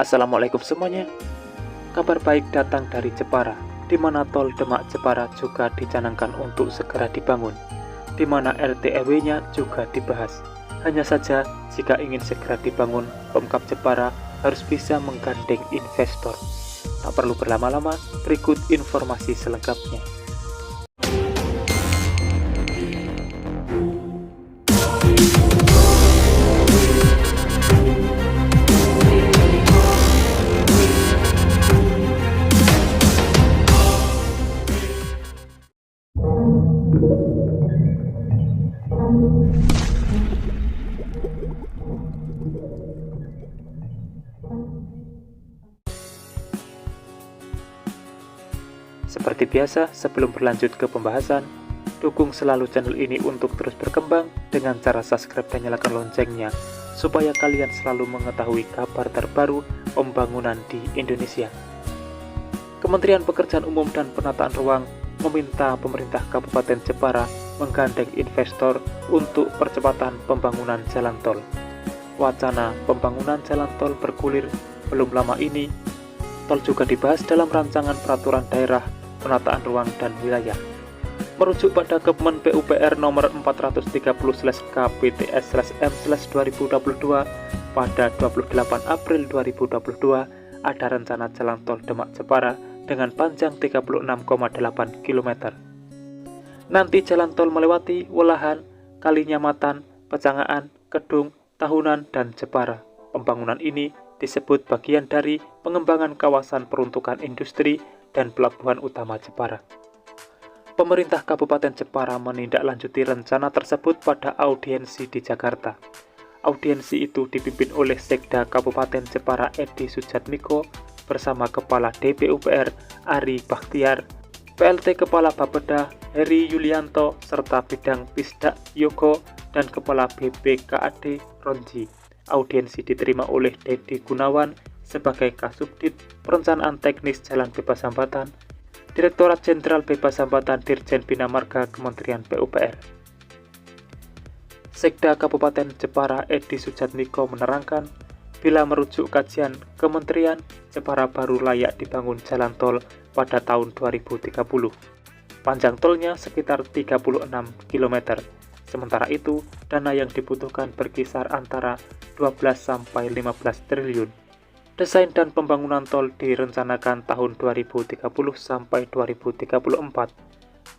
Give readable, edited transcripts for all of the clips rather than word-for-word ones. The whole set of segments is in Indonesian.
Assalamualaikum semuanya. Kabar baik datang dari Jepara, di mana tol Demak Jepara juga dicanangkan untuk segera dibangun, di mana RT/RW-nya juga dibahas. Hanya saja, jika ingin segera dibangun, Pemkab Jepara harus bisa menggandeng investor. Tak perlu berlama-lama, berikut informasi selengkapnya. Seperti biasa, sebelum berlanjut ke pembahasan, dukung selalu channel ini untuk terus berkembang dengan cara subscribe dan nyalakan loncengnya, supaya kalian selalu mengetahui kabar terbaru pembangunan di Indonesia. Kementerian Pekerjaan Umum dan Penataan Ruang meminta pemerintah Kabupaten Jepara menggandeng investor untuk percepatan pembangunan jalan tol. Wacana pembangunan jalan tol bergulir belum lama ini. Tol juga dibahas dalam rancangan peraturan daerah penataan ruang dan wilayah. Merujuk pada Kemen PUPR nomor 430/KPTS/M/2022 pada 28 April 2022, ada rencana jalan tol Demak Jepara dengan panjang 36,8 km. Nanti jalan tol melewati Welahan, Kalinyamatan, Pecangaan, Kedung, Tahunan, dan Jepara. Pembangunan ini disebut bagian dari pengembangan kawasan peruntukan industri dan pelabuhan utama Jepara. Pemerintah Kabupaten Jepara menindaklanjuti rencana tersebut pada audiensi di Jakarta. Audiensi itu dipimpin oleh Sekda Kabupaten Jepara Edi Sujatmiko bersama Kepala DPUPR Ari Bakhtiar, PLT Kepala Bapeda Heri Yulianto, serta Bidang Pisdak Yogo dan Kepala BPKAD Ronji. Audiensi diterima oleh Dedi Gunawan sebagai Kasubdit Perencanaan Teknis Jalan Bebas Hambatan, Direktorat Jenderal Bebas Hambatan Dirjen Bina Marga Kementerian PUPR. Sekda Kabupaten Jepara Edi Sujatmiko menerangkan, bila merujuk kajian Kementerian, Jepara baru layak dibangun jalan tol pada tahun 2030. Panjang tolnya sekitar 36 km. Sementara itu, dana yang dibutuhkan berkisar antara 12-15 triliun. Desain dan pembangunan tol direncanakan tahun 2030 sampai 2034,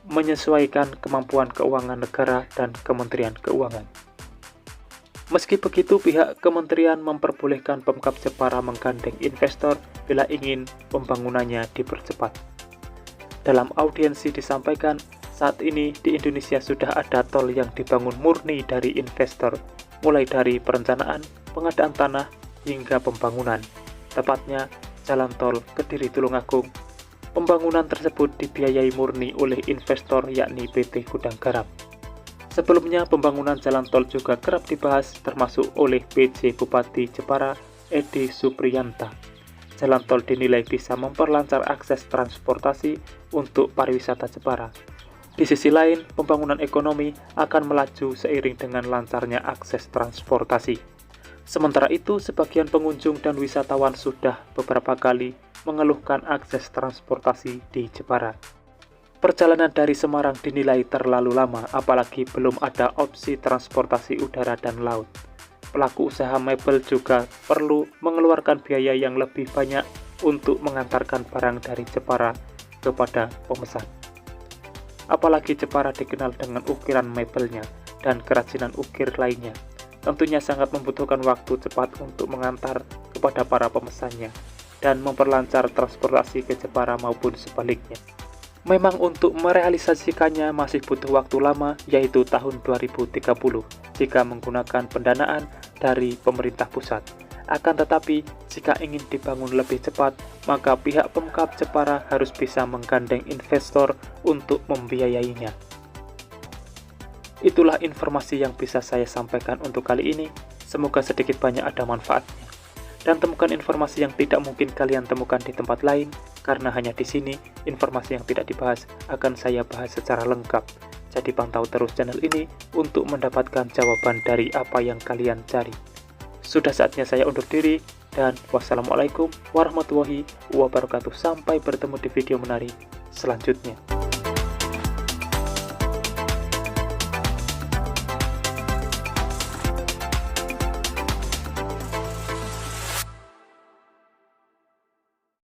menyesuaikan kemampuan keuangan negara dan Kementerian Keuangan. Meski begitu, pihak kementerian memperbolehkan Pemkab Jepara menggandeng investor bila ingin pembangunannya dipercepat. Dalam audiensi disampaikan, saat ini di Indonesia sudah ada tol yang dibangun murni dari investor, mulai dari perencanaan, pengadaan tanah, hingga pembangunan. Tepatnya, jalan tol Kediri-Tulungagung. Pembangunan tersebut dibiayai murni oleh investor yakni PT Gudang Garam. Sebelumnya, pembangunan jalan tol juga kerap dibahas termasuk oleh PJ Bupati Jepara Edi Supriyanta. Jalan tol dinilai bisa memperlancar akses transportasi untuk pariwisata Jepara. Di sisi lain, pembangunan ekonomi akan melaju seiring dengan lancarnya akses transportasi. Sementara itu, sebagian pengunjung dan wisatawan sudah beberapa kali mengeluhkan akses transportasi di Jepara. Perjalanan dari Semarang dinilai terlalu lama, apalagi belum ada opsi transportasi udara dan laut. Pelaku usaha mebel juga perlu mengeluarkan biaya yang lebih banyak untuk mengantarkan barang dari Jepara kepada pemesan. Apalagi Jepara dikenal dengan ukiran mebelnya dan kerajinan ukir lainnya. Tentunya sangat membutuhkan waktu cepat untuk mengantar kepada para pemesannya dan memperlancar transportasi ke Jepara maupun sebaliknya. Memang untuk merealisasikannya masih butuh waktu lama, yaitu tahun 2030 jika menggunakan pendanaan dari pemerintah pusat. Akan tetapi, jika ingin dibangun lebih cepat, maka pihak Pemkab Jepara harus bisa menggandeng investor untuk membiayainya. Itulah informasi yang bisa saya sampaikan untuk kali ini. Semoga sedikit banyak ada manfaatnya. Dan temukan informasi yang tidak mungkin kalian temukan di tempat lain, karena hanya di sini informasi yang tidak dibahas akan saya bahas secara lengkap. Jadi pantau terus channel ini untuk mendapatkan jawaban dari apa yang kalian cari. Sudah saatnya saya undur diri. Dan wassalamualaikum warahmatullahi wabarakatuh. Sampai bertemu di video menarik selanjutnya.